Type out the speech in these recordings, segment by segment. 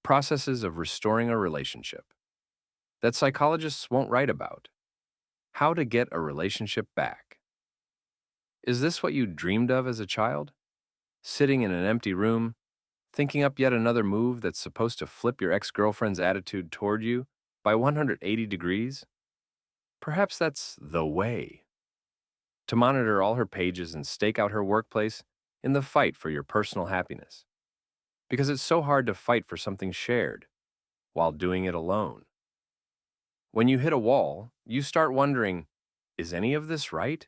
Processes of restoring a relationship that psychologists won't write about. How to get a relationship back. Is this what you dreamed of as a child? Sitting in an empty room, thinking up yet another move that's supposed to flip your ex-girlfriend's attitude toward you by 180 degrees? Perhaps that's the way. To monitor all her pages and stake out her workplace in the fight for your personal happiness. Because it's so hard to fight for something shared while doing it alone. When you hit a wall, you start wondering, is any of this right?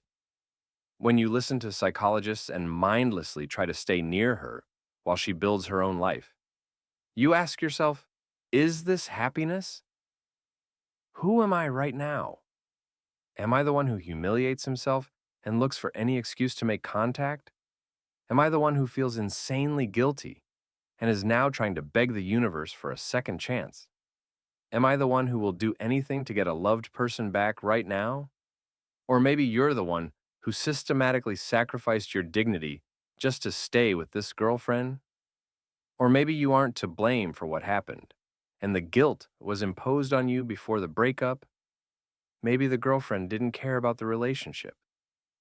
When you listen to psychologists and mindlessly try to stay near her while she builds her own life, you ask yourself, is this happiness? Who am I right now? Am I the one who humiliates himself and looks for any excuse to make contact? Am I the one who feels insanely guilty and is now trying to beg the universe for a second chance? Am I the one who will do anything to get a loved person back right now? Or maybe you're the one who systematically sacrificed your dignity just to stay with this girlfriend? Or maybe you aren't to blame for what happened, and the guilt was imposed on you before the breakup. Maybe the girlfriend didn't care about the relationship,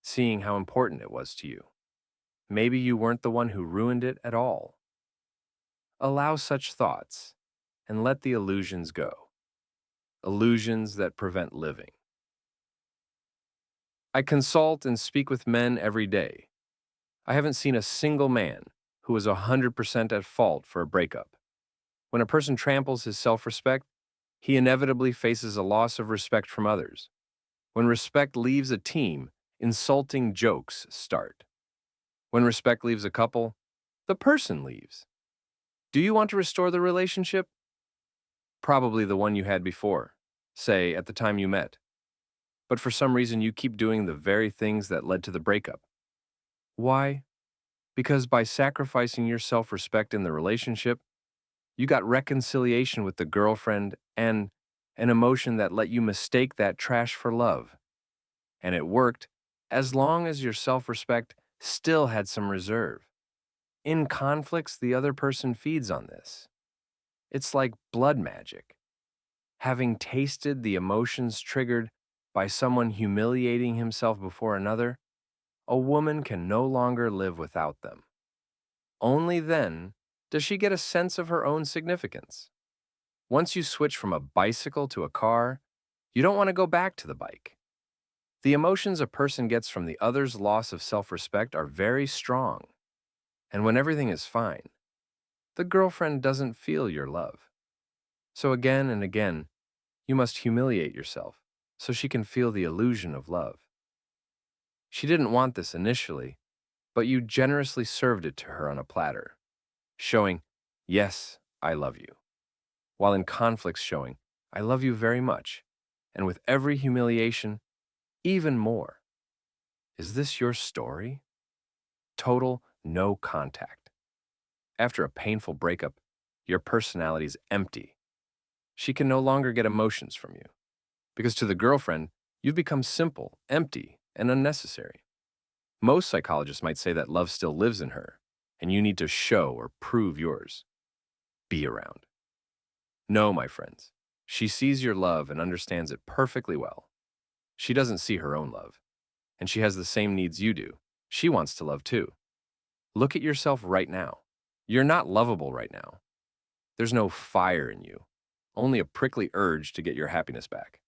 seeing how important it was to you. Maybe you weren't the one who ruined it at all. Allow such thoughts and let the illusions go. Illusions that prevent living. I consult and speak with men every day. I haven't seen a single man who is 100% at fault for a breakup. When a person tramples his self-respect, he inevitably faces a loss of respect from others. When respect leaves a team, insulting jokes start. When respect leaves a couple, the person leaves. Do you want to restore the relationship? Probably the one you had before, say at the time you met. But for some reason you keep doing the very things that led to the breakup. Why? Because by sacrificing your self-respect in the relationship, you got reconciliation with the girlfriend and an emotion that let you mistake that trash for love. And it worked as long as your self-respect still had some reserve. In conflicts, the other person feeds on this. It's like blood magic. Having tasted the emotions triggered by someone humiliating himself before another, a woman can no longer live without them. Only then does she get a sense of her own significance. Once you switch from a bicycle to a car, you don't want to go back to the bike. The emotions a person gets from the other's loss of self-respect are very strong. And when everything is fine, the girlfriend doesn't feel your love. So again and again, you must humiliate yourself so she can feel the illusion of love. She didn't want this initially, but you generously served it to her on a platter, showing, yes, I love you, while in conflicts showing, I love you very much, and with every humiliation, even more. Is this your story? Total no contact. After a painful breakup, your personality is empty. She can no longer get emotions from you, because to the girlfriend, you've become simple, empty, and unnecessary. Most psychologists might say that love still lives in her, and you need to show or prove yours. Be around. No, my friends, she sees your love and understands it perfectly well. She doesn't see her own love, and she has the same needs you do. She wants to love too. Look at yourself right now. You're not lovable right now. There's no fire in you, only a prickly urge to get your happiness back.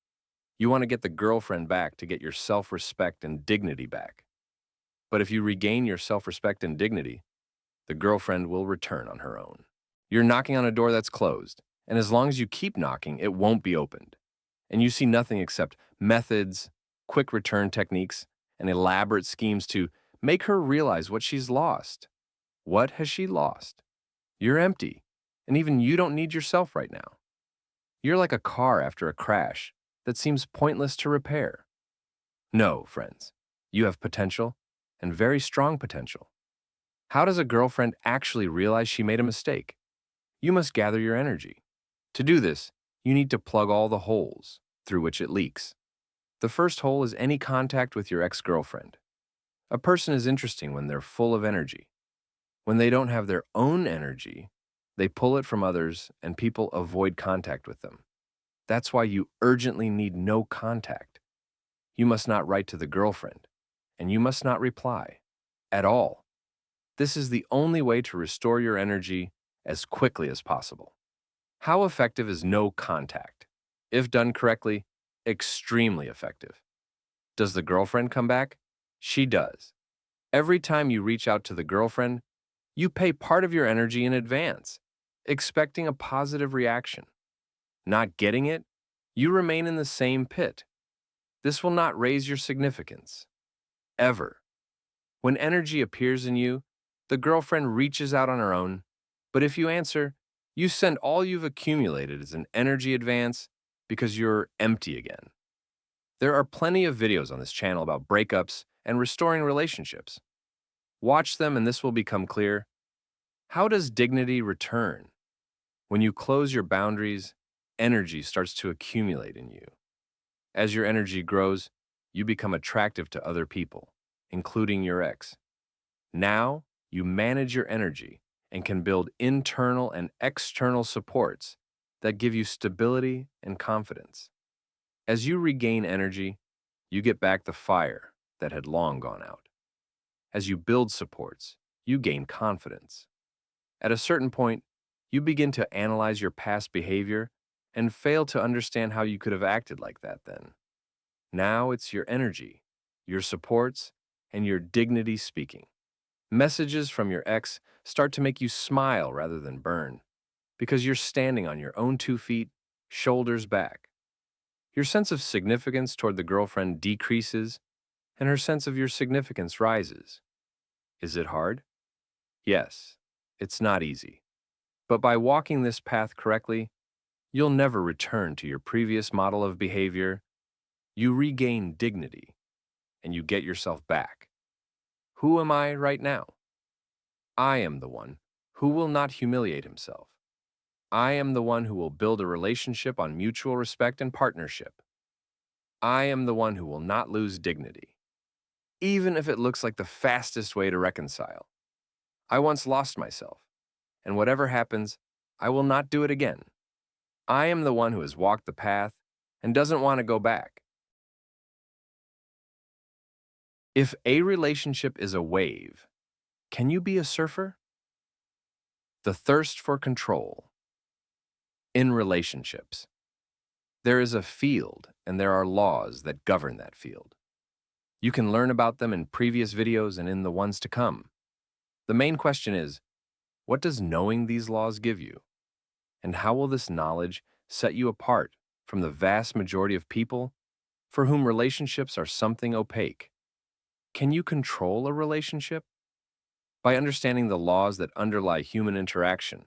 You want to get the girlfriend back to get your self-respect and dignity back. But if you regain your self-respect and dignity, the girlfriend will return on her own. You're knocking on a door that's closed, and as long as you keep knocking, it won't be opened. And you see nothing except methods, quick return techniques, and elaborate schemes to make her realize what she's lost. What has she lost? You're empty, and even you don't need yourself right now. You're like a car after a crash that seems pointless to repair. No, friends, you have potential, and very strong potential. How does a girlfriend actually realize she made a mistake? You must gather your energy. To do this, you need to plug all the holes through which it leaks. The first hole is any contact with your ex-girlfriend. A person is interesting when they're full of energy. When they don't have their own energy, They pull it from others, and people avoid contact with them. That's why you urgently need no contact. You must not write to the girlfriend, and you must not reply at all. This is the only way to restore your energy as quickly as possible. How effective is no contact? If done correctly, extremely effective. Does the girlfriend come back? She does. Every time you reach out to the girlfriend, you pay part of your energy in advance, expecting a positive reaction. Not getting it, you remain in the same pit. This will not raise your significance. Ever. When energy appears in you, the girlfriend reaches out on her own, but if you answer, you send all you've accumulated as an energy advance because you're empty again. There are plenty of videos on this channel about breakups and restoring relationships. Watch them and this will become clear. How does dignity return? When you close your boundaries, energy starts to accumulate in you. As your energy grows, you become attractive to other people, including your ex. Now, you manage your energy and can build internal and external supports that give you stability and confidence. As you regain energy, you get back the fire that had long gone out. As you build supports, you gain confidence. At a certain point, you begin to analyze your past behavior and fail to understand how you could have acted like that then. Now it's your energy, your supports, and your dignity speaking. Messages from your ex start to make you smile rather than burn, because you're standing on your own 2 feet, shoulders back. Your sense of significance toward the girlfriend decreases, and her sense of your significance rises. Is it hard? Yes, it's not easy. But by walking this path correctly, you'll never return to your previous model of behavior. You regain dignity, and you get yourself back. Who am I right now? I am the one who will not humiliate himself. I am the one who will build a relationship on mutual respect and partnership. I am the one who will not lose dignity, even if it looks like the fastest way to reconcile. I once lost myself, and whatever happens, I will not do it again. I am the one who has walked the path and doesn't want to go back. If a relationship is a wave, can you be a surfer? The thirst for control. In relationships, there is a field and there are laws that govern that field. You can learn about them in previous videos and in the ones to come. The main question is, what does knowing these laws give you? And how will this knowledge set you apart from the vast majority of people for whom relationships are something opaque? Can you control a relationship? By understanding the laws that underlie human interaction,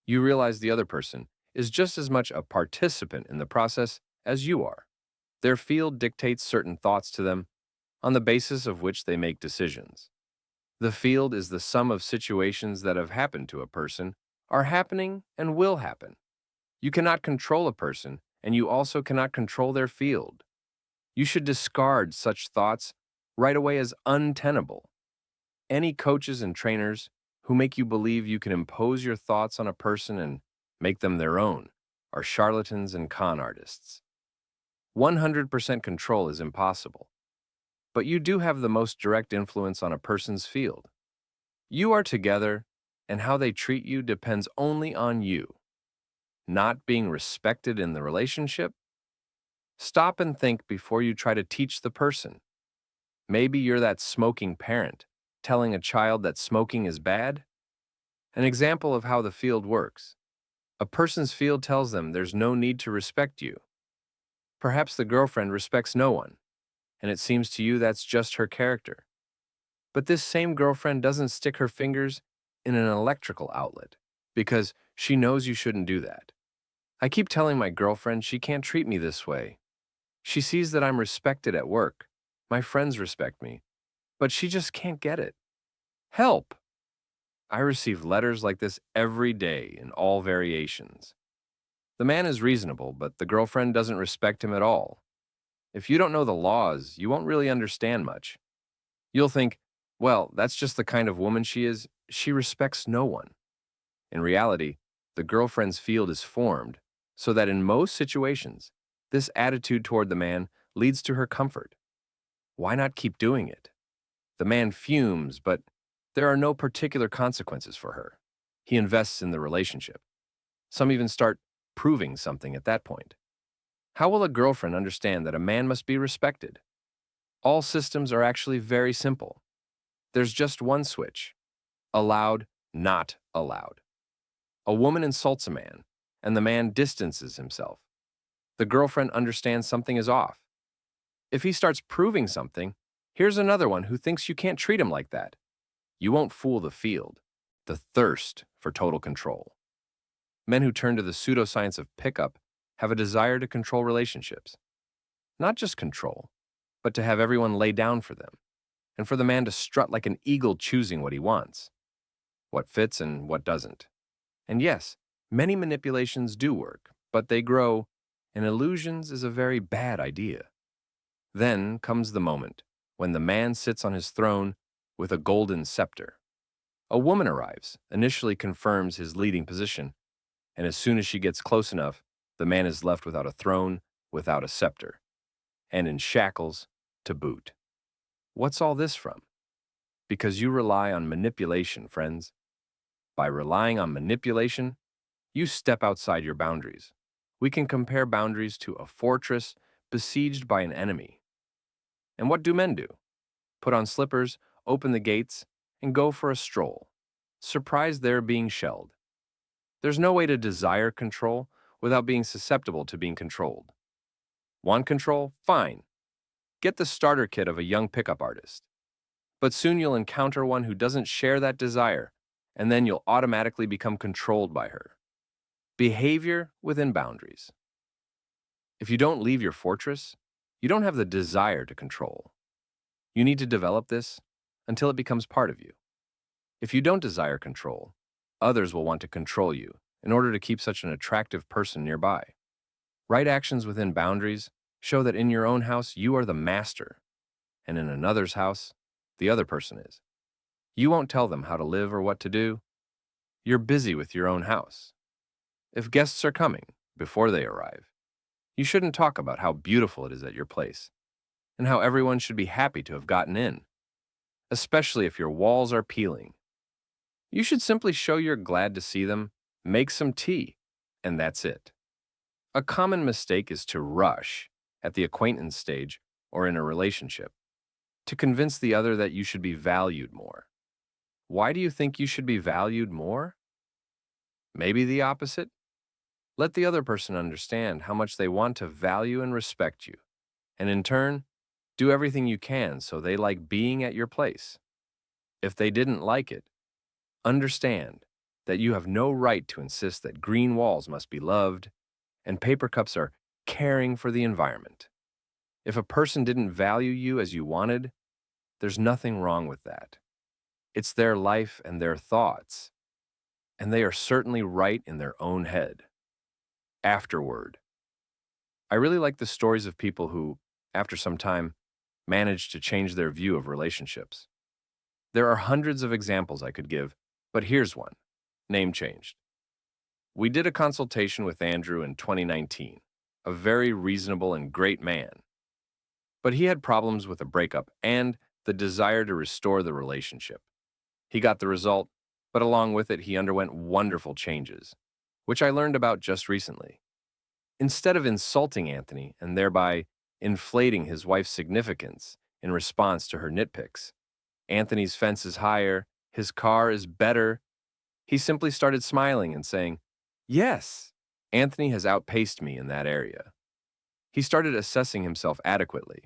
you realize the other person is just as much a participant in the process as you are. Their field dictates certain thoughts to them on the basis of which they make decisions. The field is the sum of situations that have happened to a person, are happening, and will happen. You cannot control a person, and you also cannot control their field. You should discard such thoughts right away as untenable. Any coaches and trainers who make you believe you can impose your thoughts on a person and make them their own are charlatans and con artists. 100% control is impossible, but you do have the most direct influence on a person's field. You are together, and how they treat you depends only on you. Not being respected in the relationship? Stop and think before you try to teach the person. Maybe you're that smoking parent telling a child that smoking is bad? An example of how the field works. A person's field tells them there's no need to respect you. Perhaps the girlfriend respects no one, and it seems to you that's just her character. But this same girlfriend doesn't stick her fingers in an electrical outlet because she knows you shouldn't do that. I keep telling my girlfriend she can't treat me this way. She sees that I'm respected at work. My friends respect me, but she just can't get it. Help! I receive letters like this every day in all variations. The man is reasonable, but the girlfriend doesn't respect him at all. If you don't know the laws, you won't really understand much. You'll think, well, that's just the kind of woman she is. She respects no one. In reality, the girlfriend's field is formed so that in most situations, this attitude toward the man leads to her comfort. Why not keep doing it? The man fumes, but there are no particular consequences for her. He invests in the relationship. Some even start proving something at that point. How will a girlfriend understand that a man must be respected? All systems are actually very simple. There's just one switch: allowed, not allowed. A woman insults a man, and the man distances himself. The girlfriend understands something is off. If he starts proving something, here's another one who thinks you can't treat him like that. You won't fool the field, the thirst for total control. Men who turn to the pseudoscience of pickup have a desire to control relationships. Not just control, but to have everyone lay down for them, and for the man to strut like an eagle choosing what he wants, what fits and what doesn't. And yes, many manipulations do work, but they grow, and illusions is a very bad idea. Then comes the moment when the man sits on his throne with a golden scepter. A woman arrives, initially confirms his leading position, and as soon as she gets close enough, the man is left without a throne, without a scepter, and in shackles to boot. What's all this from? Because you rely on manipulation, friends. By relying on manipulation, you step outside your boundaries. We can compare boundaries to a fortress besieged by an enemy. And what do men do? Put on slippers, open the gates, and go for a stroll, surprised they're being shelled. There's no way to desire control without being susceptible to being controlled. Want control? Fine. Get the starter kit of a young pickup artist. But soon you'll encounter one who doesn't share that desire, and then you'll automatically become controlled by her. Behavior within boundaries. If you don't leave your fortress, you don't have the desire to control. You need to develop this until it becomes part of you. If you don't desire control, others will want to control you in order to keep such an attractive person nearby. Right actions within boundaries show that in your own house you are the master, and in another's house, the other person is. You won't tell them how to live or what to do. You're busy with your own house. If guests are coming before they arrive, you shouldn't talk about how beautiful it is at your place and how everyone should be happy to have gotten in, especially if your walls are peeling. You should simply show you're glad to see them, make some tea, and that's it. A common mistake is to rush at the acquaintance stage or in a relationship to convince the other that you should be valued more. Why do you think you should be valued more? Maybe the opposite? Let the other person understand how much they want to value and respect you, and in turn, do everything you can so they like being at your place. If they didn't like it, understand that you have no right to insist that green walls must be loved and paper cups are caring for the environment. If a person didn't value you as you wanted, there's nothing wrong with that. It's their life and their thoughts, and they are certainly right in their own head. Afterward. I really like the stories of people who, after some time, managed to change their view of relationships. There are hundreds of examples I could give, but here's one. Name changed. We did a consultation with Andrew in 2019, a very reasonable and great man. But he had problems with a breakup and the desire to restore the relationship. He got the result, but along with it, he underwent wonderful changes, which I learned about just recently. Instead of insulting Anthony and thereby inflating his wife's significance in response to her nitpicks, Anthony's fence is higher, his car is better, he simply started smiling and saying, "Yes, Anthony has outpaced me in that area." He started assessing himself adequately.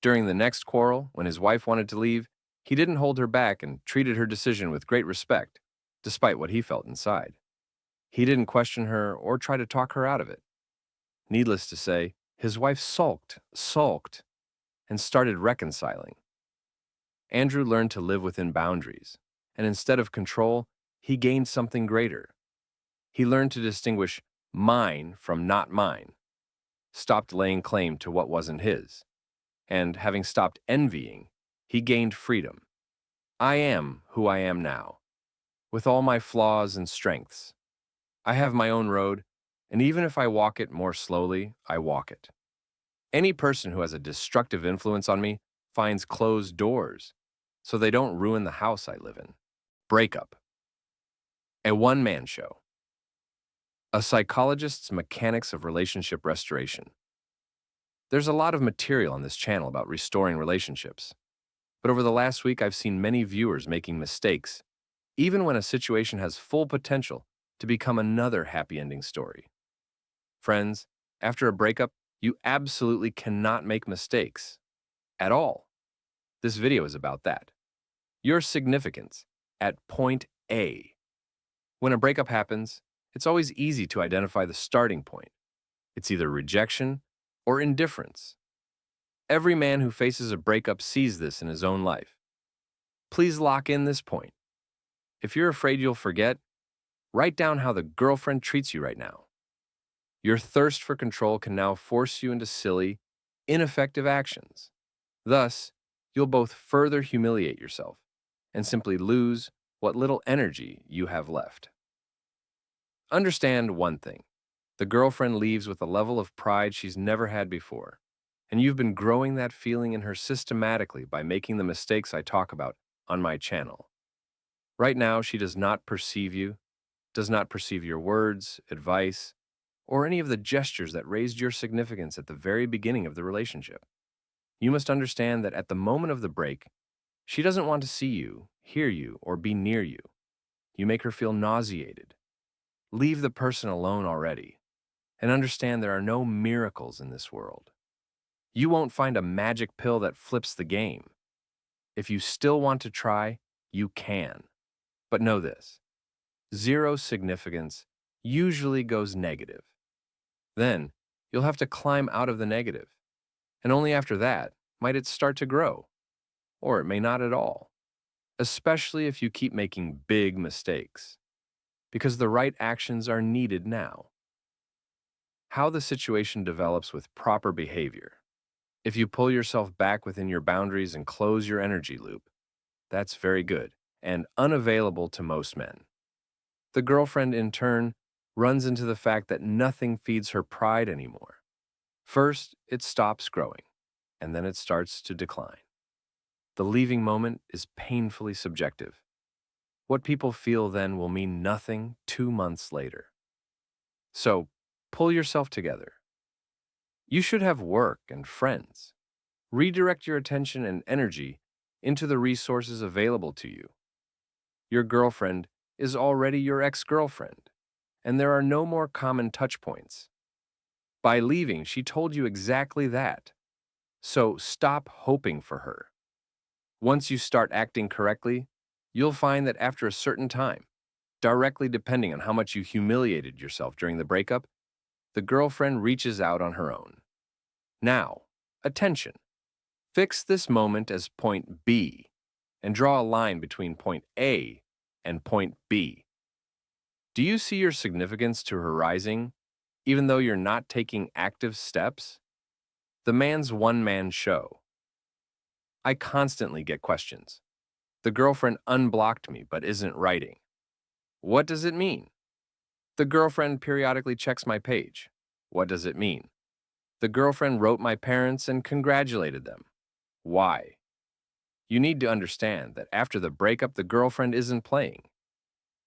During the next quarrel, when his wife wanted to leave, he didn't hold her back and treated her decision with great respect, despite what he felt inside. He didn't question her or try to talk her out of it. Needless to say, his wife sulked, and started reconciling. Andrew learned to live within boundaries, and instead of control, he gained something greater. He learned to distinguish mine from not mine, stopped laying claim to what wasn't his, and having stopped envying, he gained freedom. I am who I am now, with all my flaws and strengths. I have my own road, and even if I walk it more slowly, I walk it. Any person who has a destructive influence on me finds closed doors, so they don't ruin the house I live in. Breakup. A one-man show. A psychologist's mechanics of relationship restoration. There's a lot of material on this channel about restoring relationships, but over the last week I've seen many viewers making mistakes, even when a situation has full potential to become another happy ending story. Friends, after a breakup, you absolutely cannot make mistakes. At all. This video is about that. Your significance at point A. When a breakup happens, it's always easy to identify the starting point. It's either rejection or indifference. Every man who faces a breakup sees this in his own life. Please lock in this point. If you're afraid you'll forget, write down how the girlfriend treats you right now. Your thirst for control can now force you into silly, ineffective actions. Thus, you'll both further humiliate yourself and simply lose what little energy you have left. Understand one thing. The girlfriend leaves with a level of pride she's never had before, and you've been growing that feeling in her systematically by making the mistakes I talk about on my channel. Right now, she does not perceive you, does not perceive your words, advice, or any of the gestures that raised your significance at the very beginning of the relationship. You must understand that at the moment of the break, she doesn't want to see you, hear you, or be near you. You make her feel nauseated. Leave the person alone already, and understand there are no miracles in this world. You won't find a magic pill that flips the game. If you still want to try, you can. But know this, zero significance usually goes negative. Then, you'll have to climb out of the negative, and only after that might it start to grow, or it may not at all, especially if you keep making big mistakes, because the right actions are needed now. How the situation develops with proper behavior. If you pull yourself back within your boundaries and close your energy loop, that's very good and unavailable to most men. The girlfriend, in turn, runs into the fact that nothing feeds her pride anymore. First, it stops growing, and then it starts to decline. The leaving moment is painfully subjective. What people feel then will mean nothing 2 months later. So, pull yourself together. You should have work and friends. Redirect your attention and energy into the resources available to you. Your girlfriend is already your ex-girlfriend, and there are no more common touch points. By leaving, she told you exactly that. So stop hoping for her. Once you start acting correctly, you'll find that after a certain time, directly depending on how much you humiliated yourself during the breakup, the girlfriend reaches out on her own. Now, attention. Fix this moment as point B and draw a line between point A and point B. Do you see your significance to her rising, even though you're not taking active steps? The man's one-man show. I constantly get questions. The girlfriend unblocked me but isn't writing. What does it mean? The girlfriend periodically checks my page. What does it mean? The girlfriend wrote my parents and congratulated them. Why? You need to understand that after the breakup, the girlfriend isn't playing.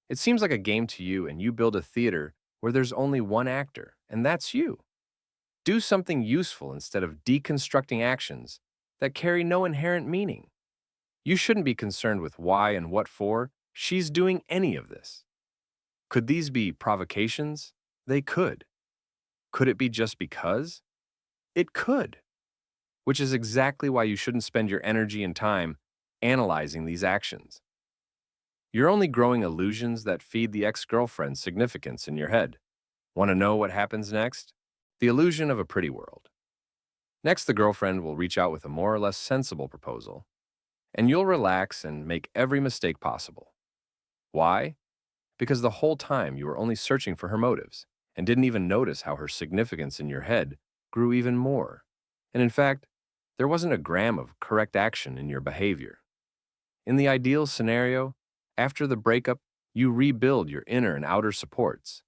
It seems like a game to you, and you build a theater where there's only one actor, and that's you. Do something useful instead of deconstructing actions that carry no inherent meaning. You shouldn't be concerned with why and what for she's doing any of this. Could these be provocations? They could. Could it be just because? It could. Which is exactly why you shouldn't spend your energy and time analyzing these actions. You're only growing illusions that feed the ex-girlfriend's significance in your head. Want to know what happens next? The illusion of a pretty world. Next, the girlfriend will reach out with a more or less sensible proposal, and you'll relax and make every mistake possible. Why? Because the whole time you were only searching for her motives and didn't even notice how her significance in your head grew even more. And in fact, there wasn't a gram of correct action in your behavior. In the ideal scenario, after the breakup, You rebuild your inner and outer supports.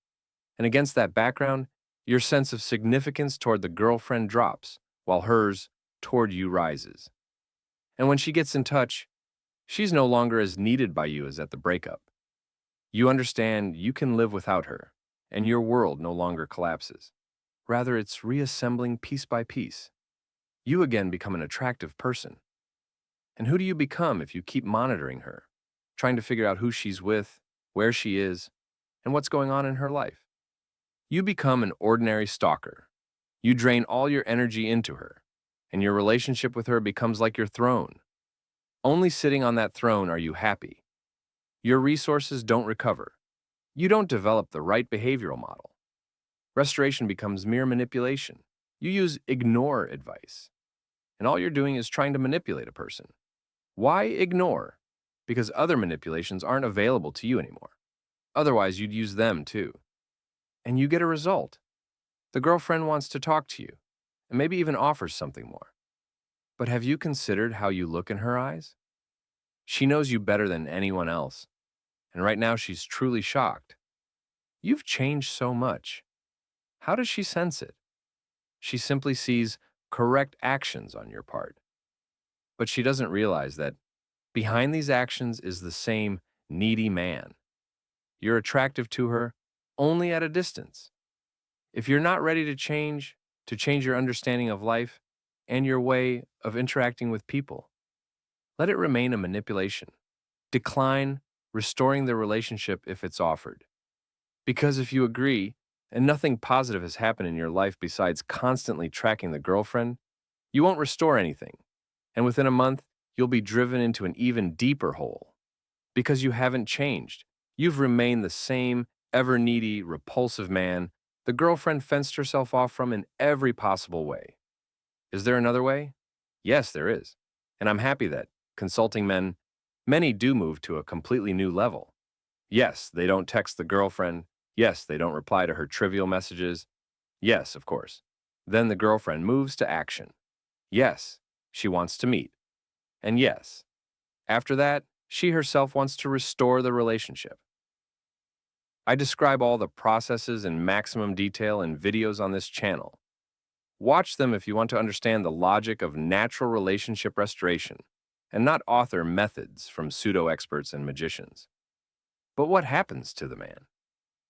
And against that background, your sense of significance toward the girlfriend drops, while hers toward you rises. And when she gets in touch, she's no longer as needed by you as at the breakup. You understand you can live without her, and your world no longer collapses. Rather, it's reassembling piece by piece. You again become an attractive person. And who do you become if you keep monitoring her, trying to figure out who she's with, where she is, and what's going on in her life? You become an ordinary stalker. You drain all your energy into her, and your relationship with her becomes like your throne. Only sitting on that throne are you happy. Your resources don't recover. You don't develop the right behavioral model. Restoration becomes mere manipulation. You use ignore advice, and all you're doing is trying to manipulate a person. Why ignore? Because other manipulations aren't available to you anymore. Otherwise, you'd use them too. And you get a result. The girlfriend wants to talk to you, and maybe even offers something more. But have you considered how you look in her eyes? She knows you better than anyone else, and right now she's truly shocked. You've changed so much. How does she sense it? She simply sees correct actions on your part. But she doesn't realize that behind these actions is the same needy man. You're attractive to her only at a distance. If you're not ready to change your understanding of life and your way of interacting with people, let it remain a manipulation. Decline restoring the relationship if it's offered. Because if you agree, and nothing positive has happened in your life besides constantly tracking the girlfriend, you won't restore anything. And within a month, you'll be driven into an even deeper hole. Because you haven't changed. You've remained the same ever needy, repulsive man the girlfriend fenced herself off from in every possible way. Is there another way? Yes, there is. And I'm happy that, consulting men, many do move to a completely new level. Yes, they don't text the girlfriend. Yes, they don't reply to her trivial messages. Yes, of course. Then the girlfriend moves to action. Yes, she wants to meet. And yes, after that, she herself wants to restore the relationship. I describe all the processes in maximum detail in videos on this channel. Watch them if you want to understand the logic of natural relationship restoration, and not author methods from pseudo-experts and magicians. But what happens to the man?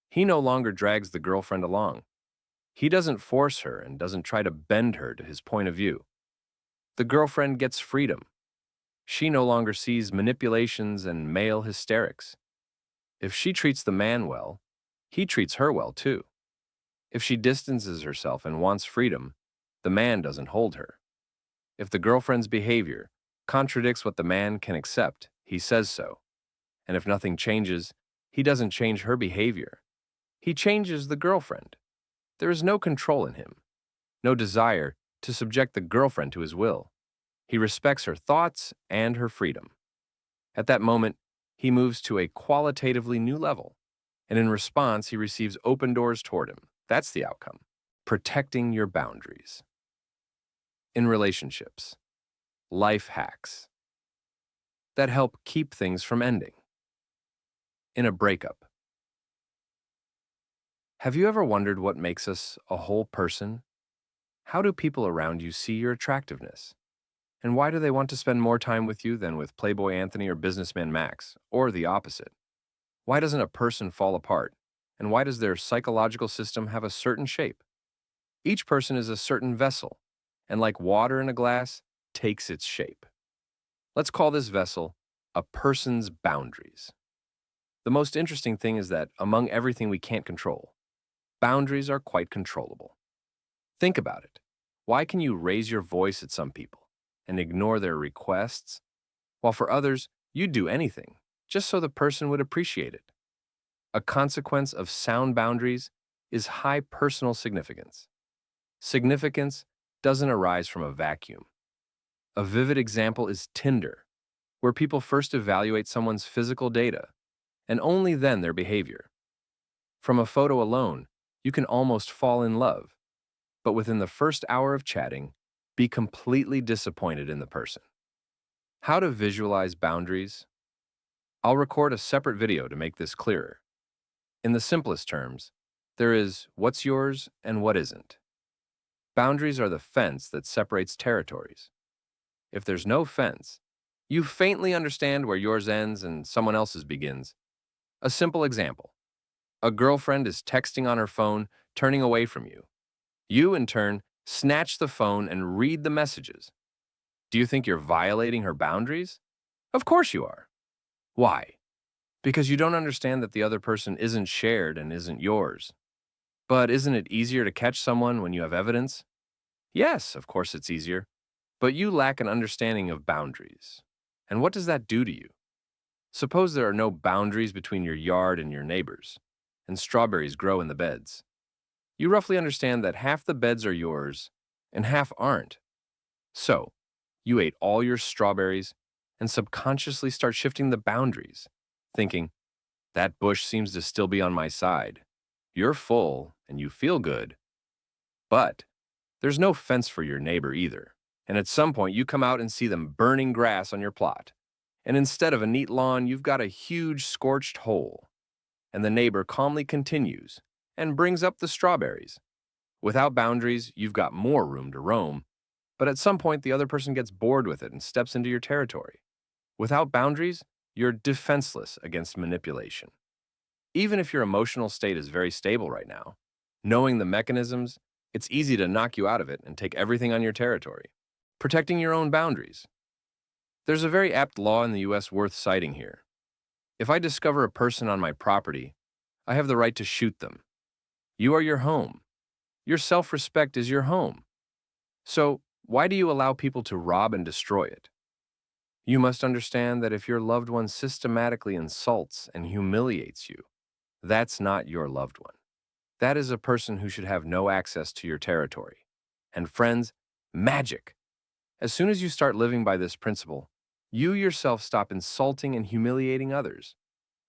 He no longer drags the girlfriend along. He doesn't force her and doesn't try to bend her to his point of view. The girlfriend gets freedom. She no longer sees manipulations and male hysterics. If she treats the man well, he treats her well too. If she distances herself and wants freedom, the man doesn't hold her. If the girlfriend's behavior contradicts what the man can accept, he says so. And if nothing changes, he doesn't change her behavior. He changes the girlfriend. There is no control in him, no desire to subject the girlfriend to his will. He respects her thoughts and her freedom. At that moment, he moves to a qualitatively new level, and in response, he receives open doors toward him. That's the outcome. Protecting your boundaries. In relationships, life hacks that help keep things from ending. In a breakup, have you ever wondered what makes us a whole person? How do people around you see your attractiveness? And why do they want to spend more time with you than with Playboy Anthony or Businessman Max, or the opposite? Why doesn't a person fall apart? And why does their psychological system have a certain shape? Each person is a certain vessel, and like water in a glass, takes its shape. Let's call this vessel a person's boundaries. The most interesting thing is that among everything we can't control, boundaries are quite controllable. Think about it. Why can you raise your voice at some people and ignore their requests, while for others, you'd do anything, just so the person would appreciate it? A consequence of sound boundaries is high personal significance. Significance doesn't arise from a vacuum. A vivid example is Tinder, where people first evaluate someone's physical data, and only then their behavior. From a photo alone, you can almost fall in love, but within the first hour of chatting, be completely disappointed in the person. How to visualize boundaries? I'll record a separate video to make this clearer. In the simplest terms, there is what's yours and what isn't. Boundaries are the fence that separates territories. If there's no fence, you faintly understand where yours ends and someone else's begins. A simple example. A girlfriend is texting on her phone, turning away from you. You, in turn, snatch the phone and read the messages. Do you think you're violating her boundaries? Of course you are. Why? Because you don't understand that the other person isn't shared and isn't yours. But isn't it easier to catch someone when you have evidence? Yes, of course it's easier. But you lack an understanding of boundaries. And what does that do to you? Suppose there are no boundaries between your yard and your neighbors, and strawberries grow in the beds. You roughly understand that half the beds are yours and half aren't. So, you ate all your strawberries and subconsciously start shifting the boundaries, thinking, that bush seems to still be on my side. You're full and you feel good, but there's no fence for your neighbor either. And at some point, you come out and see them burning grass on your plot. And instead of a neat lawn, you've got a huge scorched hole. And the neighbor calmly continues and brings up the strawberries. Without boundaries, you've got more room to roam. But at some point, the other person gets bored with it and steps into your territory. Without boundaries, you're defenseless against manipulation. Even if your emotional state is very stable right now, knowing the mechanisms, it's easy to knock you out of it and take everything on your territory. Protecting your own boundaries. There's a very apt law in the US worth citing here. If I discover a person on my property, I have the right to shoot them. You are your home. Your self-respect is your home. So, why do you allow people to rob and destroy it? You must understand that if your loved one systematically insults and humiliates you, that's not your loved one. That is a person who should have no access to your territory. And friends, magic! As soon as you start living by this principle, you yourself stop insulting and humiliating others,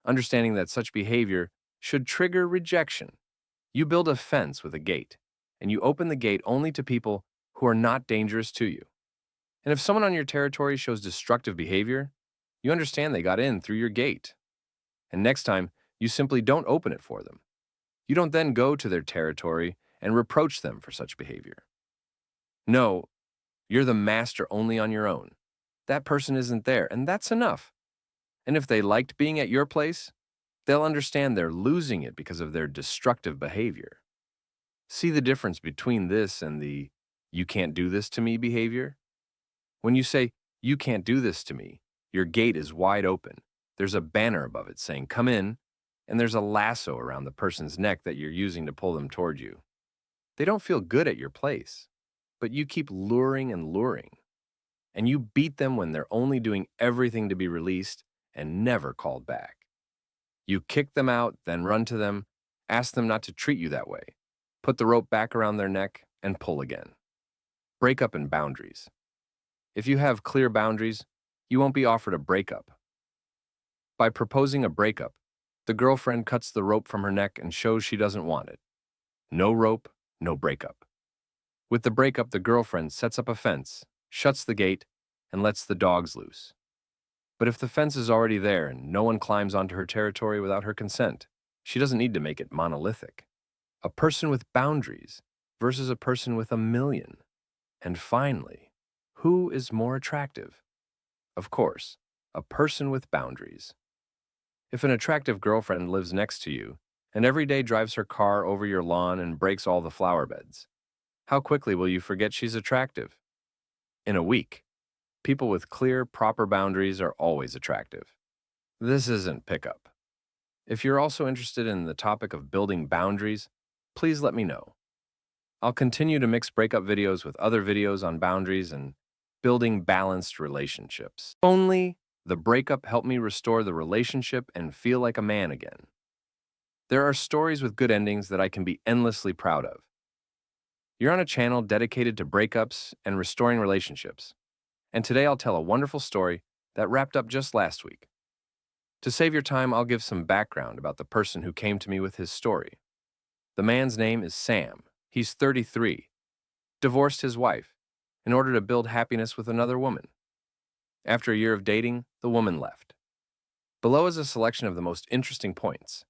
understanding that such behavior should trigger rejection. You build a fence with a gate, and you open the gate only to people who are not dangerous to you. And if someone on your territory shows destructive behavior, you understand they got in through your gate. And next time, you simply don't open it for them. You don't then go to their territory and reproach them for such behavior. No, you're the master only on your own. That person isn't there, and that's enough. And if they liked being at your place, they'll understand they're losing it because of their destructive behavior. See the difference between this and the "you can't do this to me" behavior? When you say, "you can't do this to me," your gate is wide open. There's a banner above it saying, "come in," and there's a lasso around the person's neck that you're using to pull them toward you. They don't feel good at your place, but you keep luring and luring. And you beat them when they're only doing everything to be released and never called back. You kick them out, then run to them, ask them not to treat you that way, put the rope back around their neck, and pull again. Breakup and boundaries. If you have clear boundaries, you won't be offered a breakup. By proposing a breakup, the girlfriend cuts the rope from her neck and shows she doesn't want it. No rope, no breakup. With the breakup, the girlfriend sets up a fence, shuts the gate, and lets the dogs loose. But if the fence is already there and no one climbs onto her territory without her consent, she doesn't need to make it monolithic. A person with boundaries versus a person with a million. And finally, who is more attractive? Of course, a person with boundaries. If an attractive girlfriend lives next to you and every day drives her car over your lawn and breaks all the flower beds, how quickly will you forget she's attractive? In a week. People with clear, proper boundaries are always attractive. This isn't pickup. If you're also interested in the topic of building boundaries, please let me know. I'll continue to mix breakup videos with other videos on boundaries and building balanced relationships. Only the breakup helped me restore the relationship and feel like a man again. There are stories with good endings that I can be endlessly proud of. You're on a channel dedicated to breakups and restoring relationships. And today I'll tell a wonderful story that wrapped up just last week. To save your time, I'll give some background about the person who came to me with his story. The man's name is Sam. He's 33, divorced his wife in order to build happiness with another woman. After a year of dating, the woman left. Below is a selection of the most interesting points.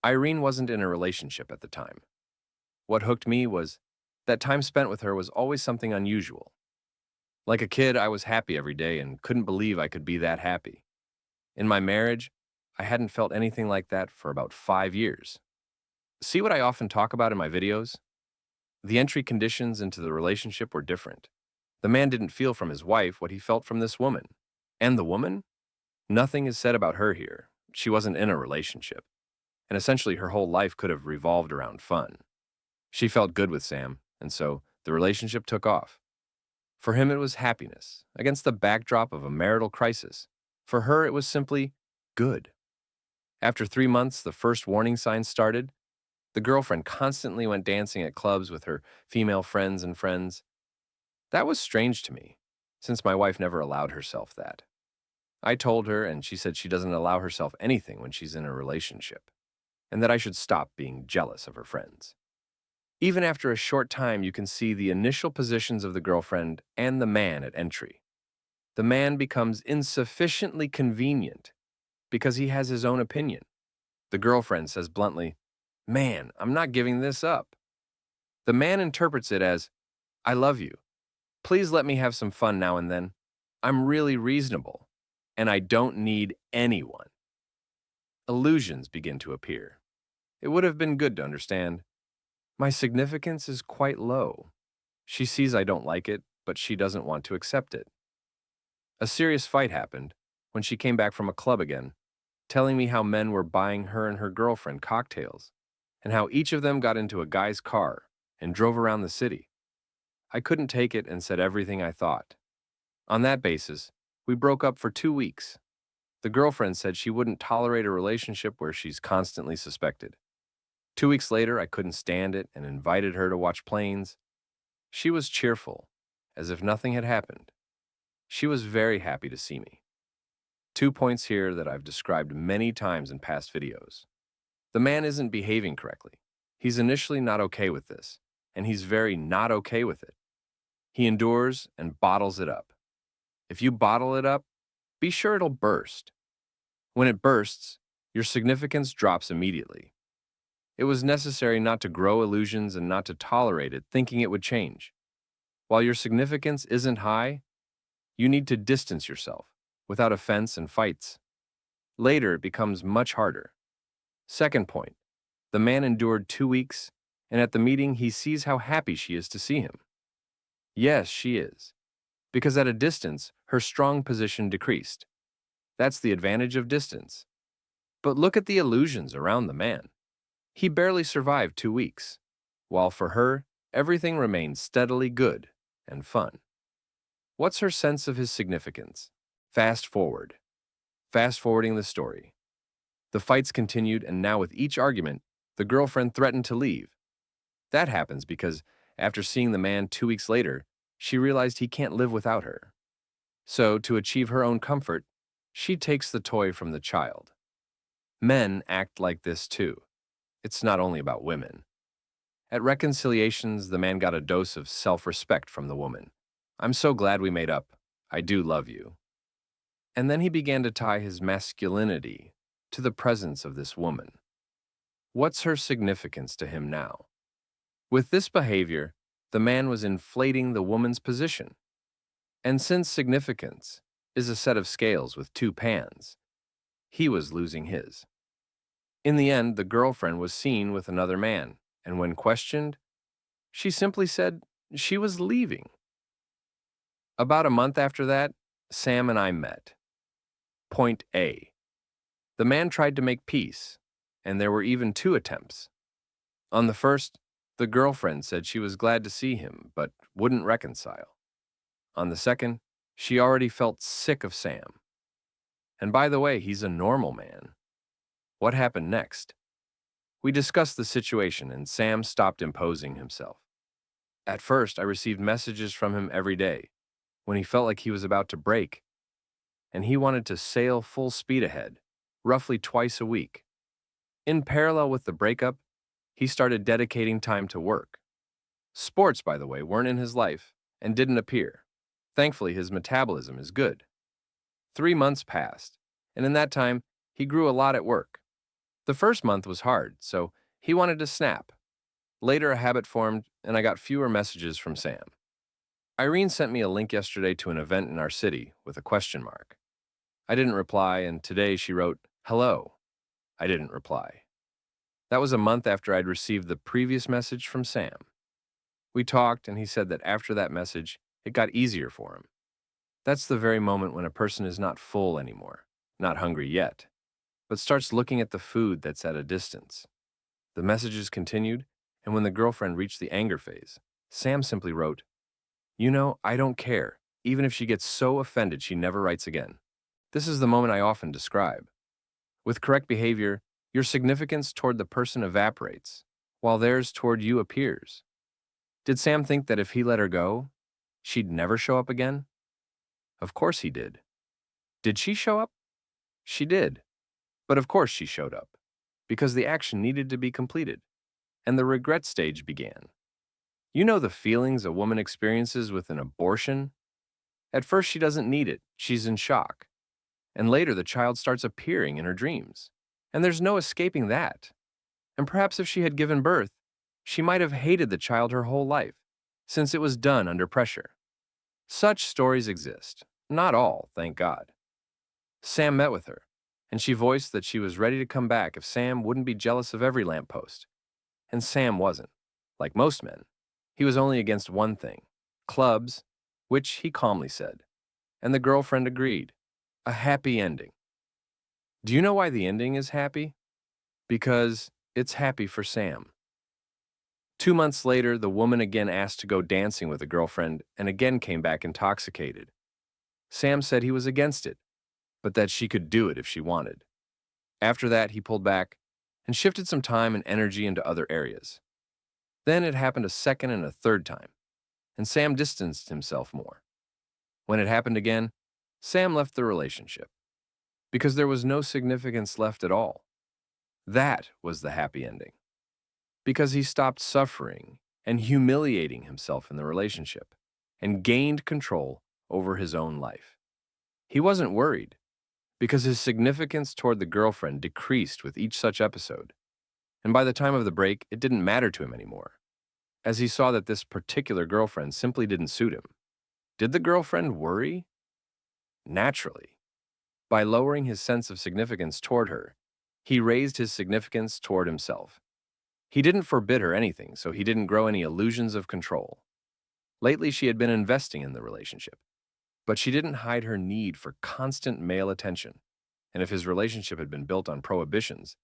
Irene wasn't in a relationship at the time. What hooked me was that time spent with her was always something unusual. Like a kid, I was happy every day and couldn't believe I could be that happy. In my marriage, I hadn't felt anything like that for about 5 years. See what I often talk about in my videos? The entry conditions into the relationship were different. The man didn't feel from his wife what he felt from this woman. And the woman? Nothing is said about her here. She wasn't in a relationship. And essentially her whole life could have revolved around fun. She felt good with Sam, and so the relationship took off. For him, it was happiness, against the backdrop of a marital crisis. For her, it was simply good. After 3 months, the first warning signs started. The girlfriend constantly went dancing at clubs with her female friends and friends. That was strange to me, since my wife never allowed herself that. I told her, and she said she doesn't allow herself anything when she's in a relationship, and that I should stop being jealous of her friends. Even after a short time, you can see the initial positions of the girlfriend and the man at entry. The man becomes insufficiently convenient because he has his own opinion. The girlfriend says bluntly, "Man, I'm not giving this up." The man interprets it as, "I love you. Please let me have some fun now and then. I'm really reasonable, and I don't need anyone." Illusions begin to appear. It would have been good to understand. My significance is quite low. She sees I don't like it, but she doesn't want to accept it. A serious fight happened when she came back from a club again, telling me how men were buying her and her girlfriend cocktails, and how each of them got into a guy's car and drove around the city. I couldn't take it and said everything I thought. On that basis, we broke up for 2 weeks. The girlfriend said she wouldn't tolerate a relationship where she's constantly suspected. 2 weeks later, I couldn't stand it and invited her to watch planes. She was cheerful, as if nothing had happened. She was very happy to see me. 2 points here that I've described many times in past videos. The man isn't behaving correctly. He's initially not okay with this, and he's very not okay with it. He endures and bottles it up. If you bottle it up, be sure it'll burst. When it bursts, your significance drops immediately. It was necessary not to grow illusions and not to tolerate it, thinking it would change. While your significance isn't high, you need to distance yourself, without offense and fights. Later, it becomes much harder. Second point, the man endured 2 weeks, and at the meeting, he sees how happy she is to see him. Yes, she is, because at a distance, her strong position decreased. That's the advantage of distance. But look at the illusions around the man. He barely survived 2 weeks, while for her, everything remained steadily good and fun. What's her sense of his significance? Fast forward. Fast forwarding the story. The fights continued, and now with each argument, the girlfriend threatened to leave. That happens because, after seeing the man 2 weeks later, she realized he can't live without her. So, to achieve her own comfort, she takes the toy from the child. Men act like this too. It's not only about women. At reconciliations, the man got a dose of self-respect from the woman. "I'm so glad we made up. I do love you." And then he began to tie his masculinity to the presence of this woman. What's her significance to him now? With this behavior, the man was inflating the woman's position. And since significance is a set of scales with two pans, he was losing his. In the end, the girlfriend was seen with another man, and when questioned, she simply said she was leaving. About a month after that, Sam and I met. Point A. The man tried to make peace, and there were even 2 attempts. On the first, the girlfriend said she was glad to see him, but wouldn't reconcile. On the second, she already felt sick of Sam. And by the way, he's a normal man. What happened next? We discussed the situation, and Sam stopped imposing himself. At first, I received messages from him every day, when he felt like he was about to break, and he wanted to sail full speed ahead, roughly twice a week. In parallel with the breakup, he started dedicating time to work. Sports, by the way, weren't in his life and didn't appear. Thankfully, his metabolism is good. 3 months passed, and in that time, he grew a lot at work. The first month was hard, so he wanted to snap. Later, a habit formed, and I got fewer messages from Sam. Irene sent me a link yesterday to an event in our city with a question mark. I didn't reply, and today she wrote, "Hello." I didn't reply. That was a month after I'd received the previous message from Sam. We talked, and he said that after that message, it got easier for him. That's the very moment when a person is not full anymore, not hungry yet, but starts looking at the food that's at a distance. The messages continued, and when the girlfriend reached the anger phase, Sam simply wrote, "You know, I don't care, even if she gets so offended she never writes again." This is the moment I often describe. With correct behavior, your significance toward the person evaporates, while theirs toward you appears. Did Sam think that if he let her go, she'd never show up again? Of course he did. Did she show up? She did. But of course she showed up, because the action needed to be completed, and the regret stage began. You know the feelings a woman experiences with an abortion? At first she doesn't need it, she's in shock. And later the child starts appearing in her dreams. And there's no escaping that. And perhaps if she had given birth, she might have hated the child her whole life, since it was done under pressure. Such stories exist. Not all, thank God. Sam met with her, and she voiced that she was ready to come back if Sam wouldn't be jealous of every lamppost. And Sam wasn't. Like most men, he was only against one thing, clubs, which he calmly said. And the girlfriend agreed. A happy ending. Do you know why the ending is happy? Because it's happy for Sam. 2 months later, the woman again asked to go dancing with a girlfriend and again came back intoxicated. Sam said he was against it, but that she could do it if she wanted. After that, he pulled back and shifted some time and energy into other areas. Then it happened a second and a third time, and Sam distanced himself more. When it happened again, Sam left the relationship because there was no significance left at all. That was the happy ending. Because he stopped suffering and humiliating himself in the relationship and gained control over his own life. He wasn't worried because his significance toward the girlfriend decreased with each such episode. And by the time of the break, it didn't matter to him anymore, as he saw that this particular girlfriend simply didn't suit him. Did the girlfriend worry? Naturally. By lowering his sense of significance toward her, he raised his significance toward himself. He didn't forbid her anything, so he didn't grow any illusions of control. Lately, she had been investing in the relationship, but she didn't hide her need for constant male attention. And if his relationship had been built on prohibitions,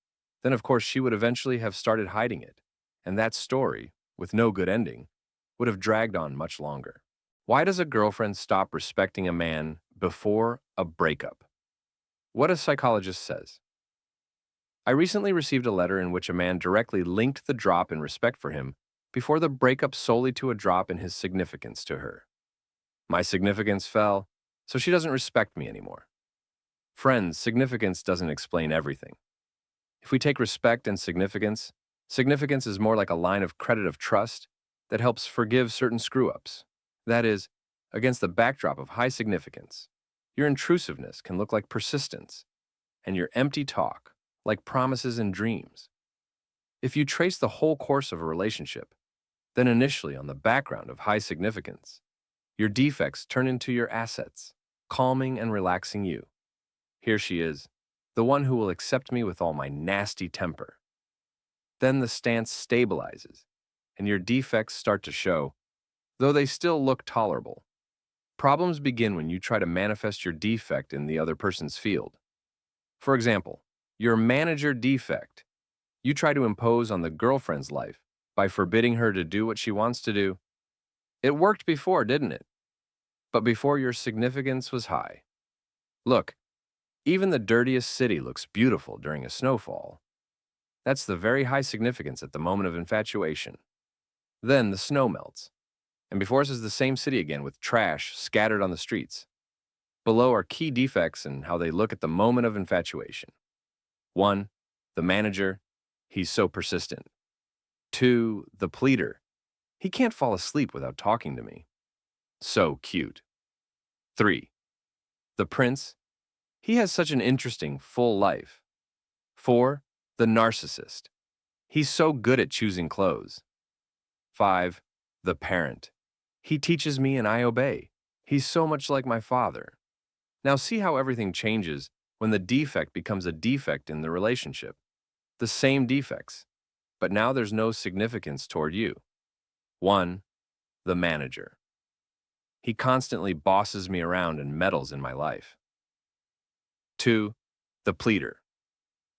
then of course she would eventually have started hiding it. And that story, with no good ending, would have dragged on much longer. Why does a girlfriend stop respecting a man before a breakup? What a psychologist says. I recently received a letter in which a man directly linked the drop in respect for him before the breakup solely to a drop in his significance to her. My significance fell, so she doesn't respect me anymore. Friends, significance doesn't explain everything. If we take respect and significance, significance is more like a line of credit of trust that helps forgive certain screw-ups. That is, against the backdrop of high significance, your intrusiveness can look like persistence, and your empty talk like promises and dreams. If you trace the whole course of a relationship, then initially on the background of high significance, your defects turn into your assets, calming and relaxing you. Here she is, the one who will accept me with all my nasty temper. Then the stance stabilizes, and your defects start to show, though they still look tolerable. Problems begin when you try to manifest your defect in the other person's field. For example, your manager defect. You try to impose on the girlfriend's life by forbidding her to do what she wants to do. It worked before, didn't it? But before your significance was high. Look, even the dirtiest city looks beautiful during a snowfall. That's the very high significance at the moment of infatuation. Then the snow melts, and before us is the same city again with trash scattered on the streets. Below are key defects in how they look at the moment of infatuation. 1. The manager. He's so persistent. 2. The pleader. He can't fall asleep without talking to me. So cute. 3. The prince. He has such an interesting, full life. 4. The narcissist. He's so good at choosing clothes. 5. The parent. He teaches me and I obey. He's so much like my father. Now see how everything changes when the defect becomes a defect in the relationship. The same defects, but now there's no significance toward you. 1. The manager. He constantly bosses me around and meddles in my life. 2. The pleader.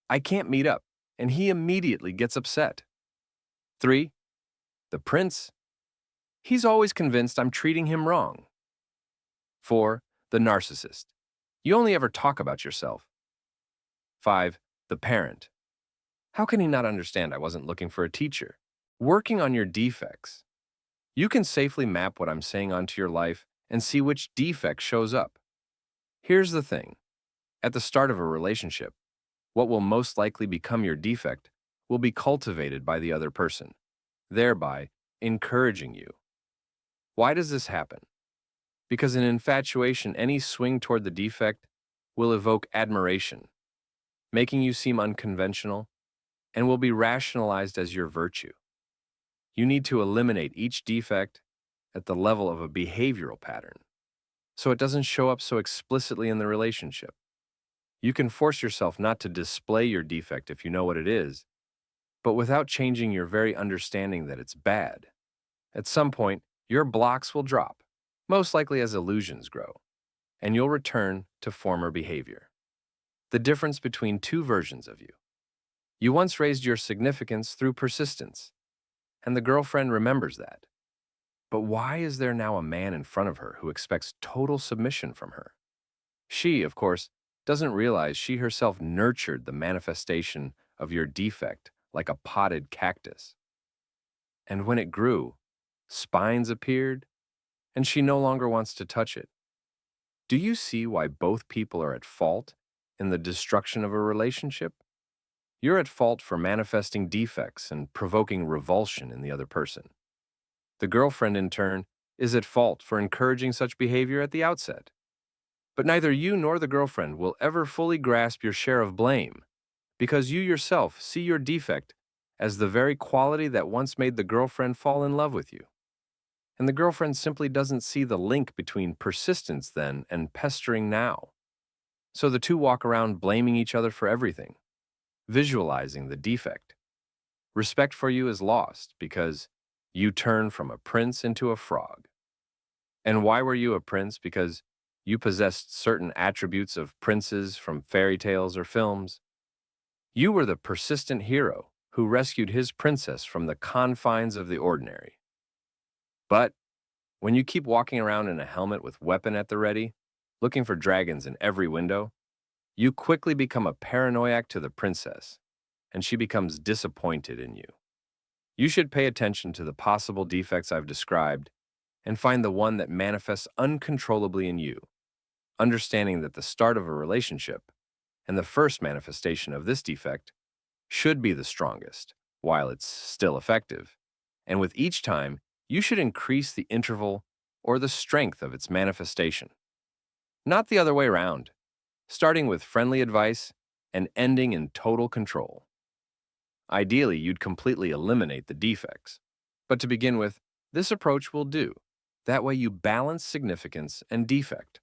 I can't meet up, and he immediately gets upset. 3. The prince. He's always convinced I'm treating him wrong. 4. The narcissist. You only ever talk about yourself. 5. The parent. How can he not understand I wasn't looking for a teacher? Working on your defects. You can safely map what I'm saying onto your life and see which defect shows up. Here's the thing. At the start of a relationship, what will most likely become your defect will be cultivated by the other person, thereby encouraging you. Why does this happen? Because in infatuation, any swing toward the defect will evoke admiration, making you seem unconventional, and will be rationalized as your virtue. You need to eliminate each defect at the level of a behavioral pattern, so it doesn't show up so explicitly in the relationship. You can force yourself not to display your defect if you know what it is, but without changing your very understanding that it's bad. At some point, your blocks will drop, most likely as illusions grow, and you'll return to former behavior. The difference between two versions of you. You once raised your significance through persistence, and the girlfriend remembers that. But why is there now a man in front of her who expects total submission from her? She, of course, doesn't realize she herself nurtured the manifestation of your defect like a potted cactus. And when it grew, spines appeared, and she no longer wants to touch it. Do you see why both people are at fault in the destruction of a relationship? You're at fault for manifesting defects and provoking revulsion in the other person. The girlfriend, in turn, is at fault for encouraging such behavior at the outset. But neither you nor the girlfriend will ever fully grasp your share of blame, because you yourself see your defect as the very quality that once made the girlfriend fall in love with you. And the girlfriend simply doesn't see the link between persistence then and pestering now. So the two walk around blaming each other for everything, visualizing the defect. Respect for you is lost because you turn from a prince into a frog. And why were you a prince? Because you possessed certain attributes of princes from fairy tales or films. You were the persistent hero who rescued his princess from the confines of the ordinary. But when you keep walking around in a helmet with weapon at the ready, looking for dragons in every window, you quickly become a paranoiac to the princess, and she becomes disappointed in you. You should pay attention to the possible defects I've described and find the one that manifests uncontrollably in you, understanding that the start of a relationship and the first manifestation of this defect should be the strongest, while it's still effective. And with each time, you should increase the interval or the strength of its manifestation. Not the other way around, starting with friendly advice and ending in total control. Ideally, you'd completely eliminate the defects. But to begin with, this approach will do. That way you balance significance and defect.